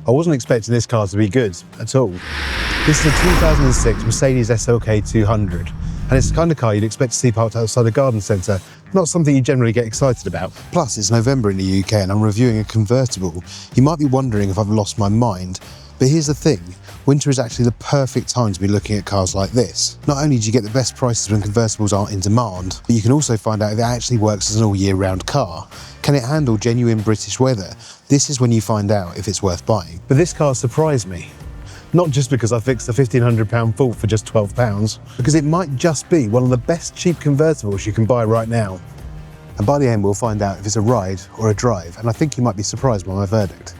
I wasn't expecting this car to be good at all. This is a 2006 Mercedes SLK 200, and it's the kind of car you'd expect to see parked outside a garden centre, not something you generally get excited about. Plus, it's November in the UK and I'm reviewing a convertible. You might be wondering if I've lost my mind, but here's the thing. Winter is actually the perfect time to be looking at cars like this. Not only do you get the best prices when convertibles aren't in demand, but you can also find out if it actually works as an all-year-round car. Can it handle genuine British weather? This is when you find out if it's worth buying. But this car surprised me. Not just because I fixed a £1,500 fault for just £12, because it might just be one of the best cheap convertibles you can buy right now. And by the end, we'll find out if it's a ride or a drive, and I think you might be surprised by my verdict.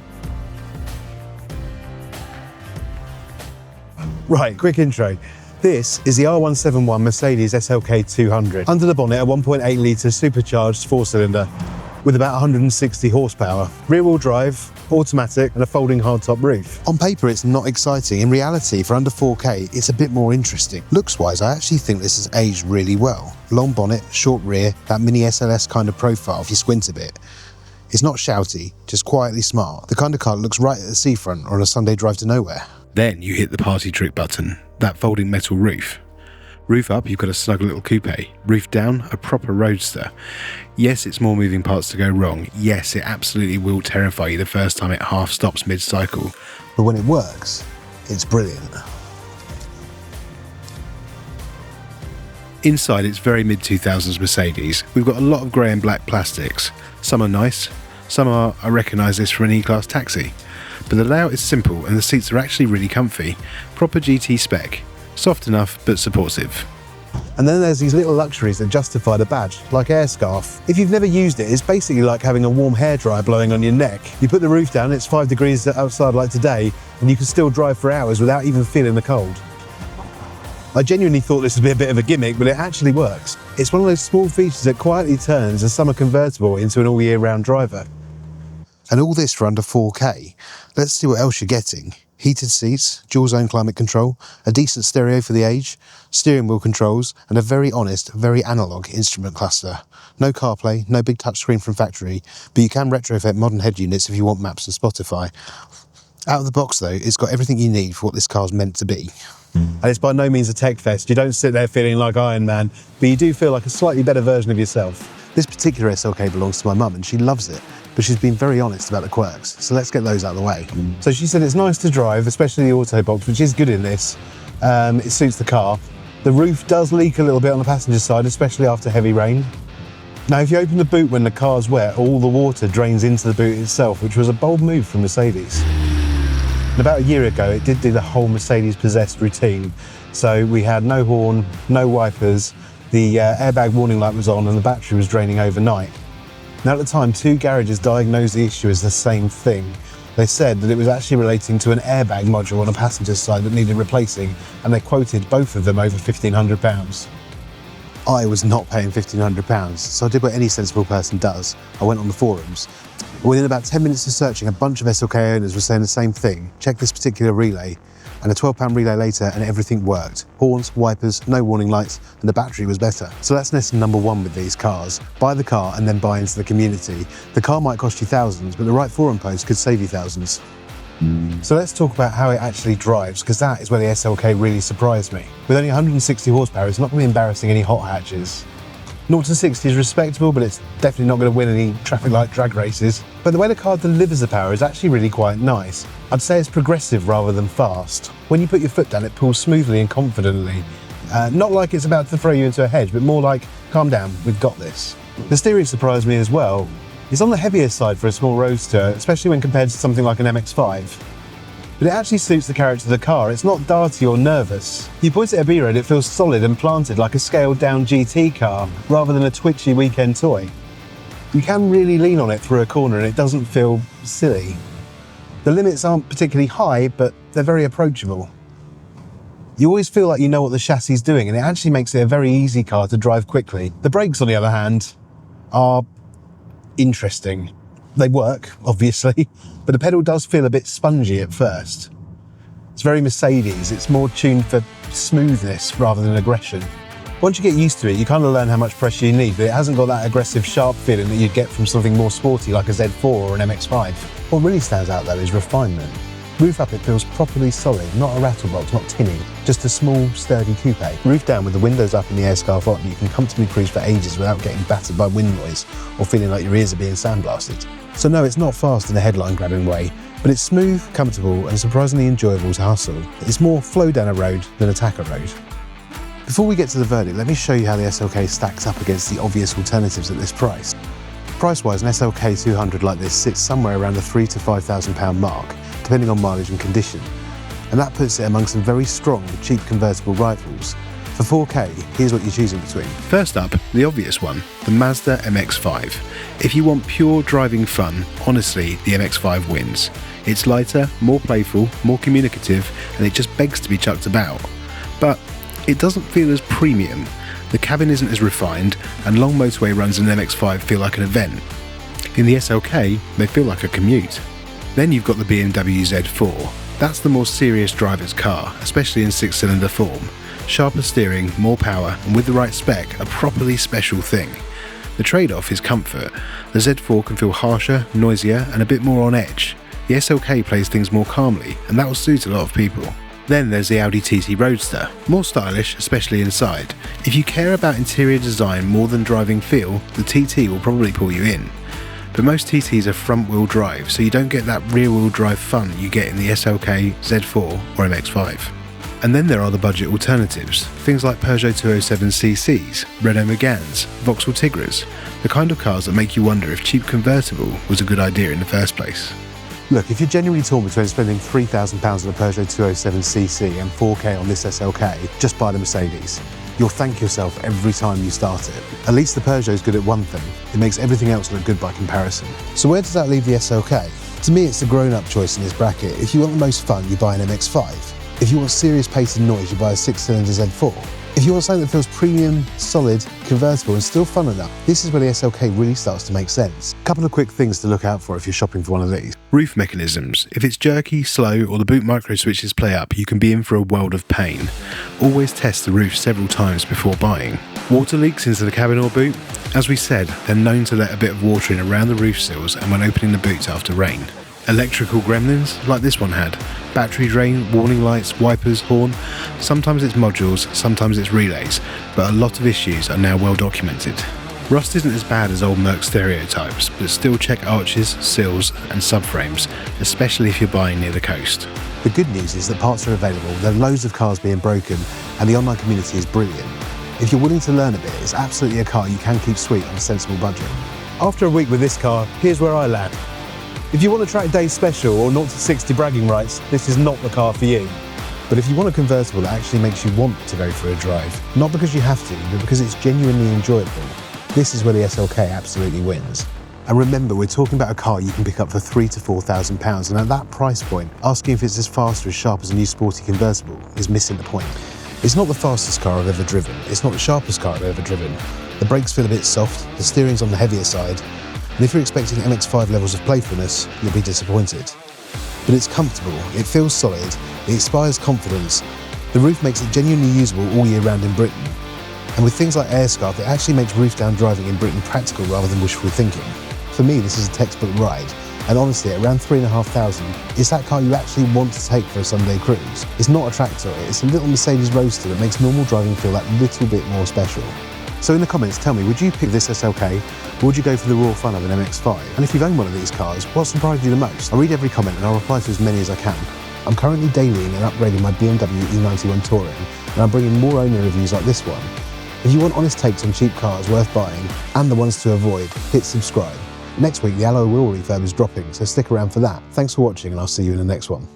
Right, quick intro. This is the R171 Mercedes SLK 200. Under the bonnet, a 1.8 litre supercharged four-cylinder with about 160 horsepower. Rear-wheel drive, automatic, and a folding hardtop roof. On paper, it's not exciting. In reality, for under 4K, it's a bit more interesting. Looks-wise, I actually think this has aged really well. Long bonnet, short rear, that mini SLS kind of profile if you squint a bit. It's not shouty, just quietly smart. The kind of car that looks right at the seafront or on a Sunday drive to nowhere. Then you hit the party trick button, that folding metal roof. Roof up, you've got a snug little coupe. Roof down, a proper roadster. Yes, it's more moving parts to go wrong. Yes, it absolutely will terrify you the first time it half stops mid-cycle. But when it works, it's brilliant. Inside, it's very mid-2000s Mercedes. We've got a lot of grey and black plastics. Some are nice, some are, I recognise this from an E-Class taxi. But the layout is simple and the seats are actually really comfy. Proper GT spec. Soft enough, but supportive. And then there's these little luxuries that justify the badge, like Airscarf. If you've never used it, it's basically like having a warm hairdryer blowing on your neck. You put the roof down, it's 5 degrees outside like today, and you can still drive for hours without even feeling the cold. I genuinely thought this would be a bit of a gimmick, but it actually works. It's one of those small features that quietly turns a summer convertible into an all-year-round driver. And all this for under 4K. Let's see what else you're getting. Heated seats, dual zone climate control, a decent stereo for the age, steering wheel controls, and a very honest, very analogue instrument cluster. No CarPlay, no big touchscreen from factory, but you can retrofit modern head units if you want maps and Spotify. Out of the box though, it's got everything you need for what this car's meant to be. And it's by no means a tech fest. You don't sit there feeling like Iron Man, but you do feel like a slightly better version of yourself. This particular SLK belongs to my mum and she loves it, but she's been very honest about the quirks, so let's get those out of the way. So she said it's nice to drive, especially the auto box, which is good in this. It suits the car. The roof does leak a little bit on the passenger side, especially after heavy rain. Now, if you open the boot when the car's wet, all the water drains into the boot itself, which was a bold move from Mercedes. And about a year ago, it did do the whole Mercedes possessed routine. So we had no horn, no wipers, the airbag warning light was on and the battery was draining overnight. Now at the time, 2 garages diagnosed the issue as the same thing. They said that it was actually relating to an airbag module on a passenger's side that needed replacing, and they quoted both of them over £1,500. I was not paying £1,500, so I did what any sensible person does. I went on the forums. Within about 10 minutes of searching, a bunch of SLK owners were saying the same thing. Check this particular relay. And a £12 relay later and everything worked. Horns, wipers, no warning lights, and the battery was better. So that's lesson number 1 with these cars. Buy the car and then buy into the community. The car might cost you thousands, but the right forum post could save you thousands. So let's talk about how it actually drives, because that is where the SLK really surprised me. With only 160 horsepower, it's not going to be embarrassing any hot hatches. 0 to 60 is respectable, but it's definitely not going to win any traffic light drag races. But the way the car delivers the power is actually really quite nice. I'd say it's progressive rather than fast. When you put your foot down, it pulls smoothly and confidently. Not like it's about to throw you into a hedge, but more like, calm down, we've got this. The steering surprised me as well. It's on the heavier side for a small roadster, especially when compared to something like an MX-5. But it actually suits the character of the car. It's not darty or nervous. You point it at a B-road, it feels solid and planted like a scaled-down GT car, rather than a twitchy weekend toy. You can really lean on it through a corner and it doesn't feel silly. The limits aren't particularly high, but they're very approachable. You always feel like you know what the chassis is doing, and it actually makes it a very easy car to drive quickly. The brakes, on the other hand, are interesting. They work, obviously, but the pedal does feel a bit spongy at first. It's very Mercedes. It's more tuned for smoothness rather than aggression. Once you get used to it, you kind of learn how much pressure you need, but it hasn't got that aggressive, sharp feeling that you'd get from something more sporty like a Z4 or an MX-5. What really stands out though is refinement. Roof up, it feels properly solid, not a rattlebox, not tinny, just a small, sturdy coupe. Roof down with the windows up and the Airscarf on, you can comfortably cruise for ages without getting battered by wind noise or feeling like your ears are being sandblasted. So no, it's not fast in a headline-grabbing way, but it's smooth, comfortable, and surprisingly enjoyable to hustle. It's more flow down a road than attack a road. Before we get to the verdict, let me show you how the SLK stacks up against the obvious alternatives at this price. Price-wise, an SLK 200 like this sits somewhere around the £3,000 to £5,000 mark, depending on mileage and condition. And that puts it among some very strong, cheap convertible rivals. For 4K, here's what you're choosing between. First up, the obvious one, the Mazda MX-5. If you want pure driving fun, honestly, the MX-5 wins. It's lighter, more playful, more communicative, and it just begs to be chucked about. But it doesn't feel as premium. The cabin isn't as refined, and long motorway runs in an MX-5 feel like an event. In the SLK, they feel like a commute. Then you've got the BMW Z4. That's the more serious driver's car, especially in 6-cylinder form. Sharper steering, more power, and with the right spec, a properly special thing. The trade-off is comfort. The Z4 can feel harsher, noisier, and a bit more on edge. The SLK plays things more calmly, and that will suit a lot of people. Then there's the Audi TT Roadster, more stylish, especially inside. If you care about interior design more than driving feel, the TT will probably pull you in. But most TTs are front-wheel drive, so you don't get that rear-wheel drive fun you get in the SLK, Z4 or MX-5. And then there are the budget alternatives, things like Peugeot 207cc's, Renault Meganes, Vauxhall Tigras, the kind of cars that make you wonder if cheap convertible was a good idea in the first place. Look, if you're genuinely torn between spending £3,000 on a Peugeot 207cc and 4K on this SLK, just buy the Mercedes. You'll thank yourself every time you start it. At least the Peugeot's good at one thing, it makes everything else look good by comparison. So where does that leave the SLK? To me, it's the grown-up choice in this bracket. If you want the most fun, you buy an MX-5. If you want serious pace and noise, you buy a 6-cylinder Z4. If you want something that feels premium, solid, convertible and still fun enough, this is where the SLK really starts to make sense. A couple of quick things to look out for if you're shopping for one of these. Roof mechanisms. If it's jerky, slow, or the boot micro switches play up, you can be in for a world of pain. Always test the roof several times before buying. Water leaks into the cabin or boot. As we said, they're known to let a bit of water in around the roof sills and when opening the boots after rain. Electrical gremlins, like this one had. Battery drain, warning lights, wipers, horn. Sometimes it's modules, sometimes it's relays, but a lot of issues are now well documented. Rust isn't as bad as old Merc stereotypes, but still check arches, sills and subframes, especially if you're buying near the coast. The good news is that parts are available, there are loads of cars being broken, and the online community is brilliant. If you're willing to learn a bit, it's absolutely a car you can keep sweet on a sensible budget. After a week with this car, here's where I land. If you want a track day special or 0 to 60 bragging rights, this is not the car for you. But if you want a convertible that actually makes you want to go for a drive, not because you have to, but because it's genuinely enjoyable, this is where the SLK absolutely wins. And remember, we're talking about a car you can pick up for £3,000 to £4,000, and at that price point, asking if it's as fast or as sharp as a new sporty convertible is missing the point. It's not the fastest car I've ever driven, it's not the sharpest car I've ever driven. The brakes feel a bit soft, the steering's on the heavier side, and if you're expecting MX-5 levels of playfulness, you'll be disappointed. But it's comfortable, it feels solid, it inspires confidence, the roof makes it genuinely usable all year round in Britain. And with things like Airscarf, it actually makes roof-down driving in Britain practical rather than wishful thinking. For me, this is a textbook ride, and honestly, at around £3,500, it's that car you actually want to take for a Sunday cruise. It's not a tractor, it's a little Mercedes Roadster that makes normal driving feel that little bit more special. So in the comments, tell me, would you pick this SLK, or would you go for the raw fun of an MX-5? And if you've owned one of these cars, what surprised you the most? I'll read every comment and I'll reply to as many as I can. I'm currently dailying and upgrading my BMW E91 Touring, and I'm bringing more owner reviews like this one. If you want honest takes on cheap cars worth buying, and the ones to avoid, hit subscribe. Next week, the alloy wheel refurb is dropping, so stick around for that. Thanks for watching, and I'll see you in the next one.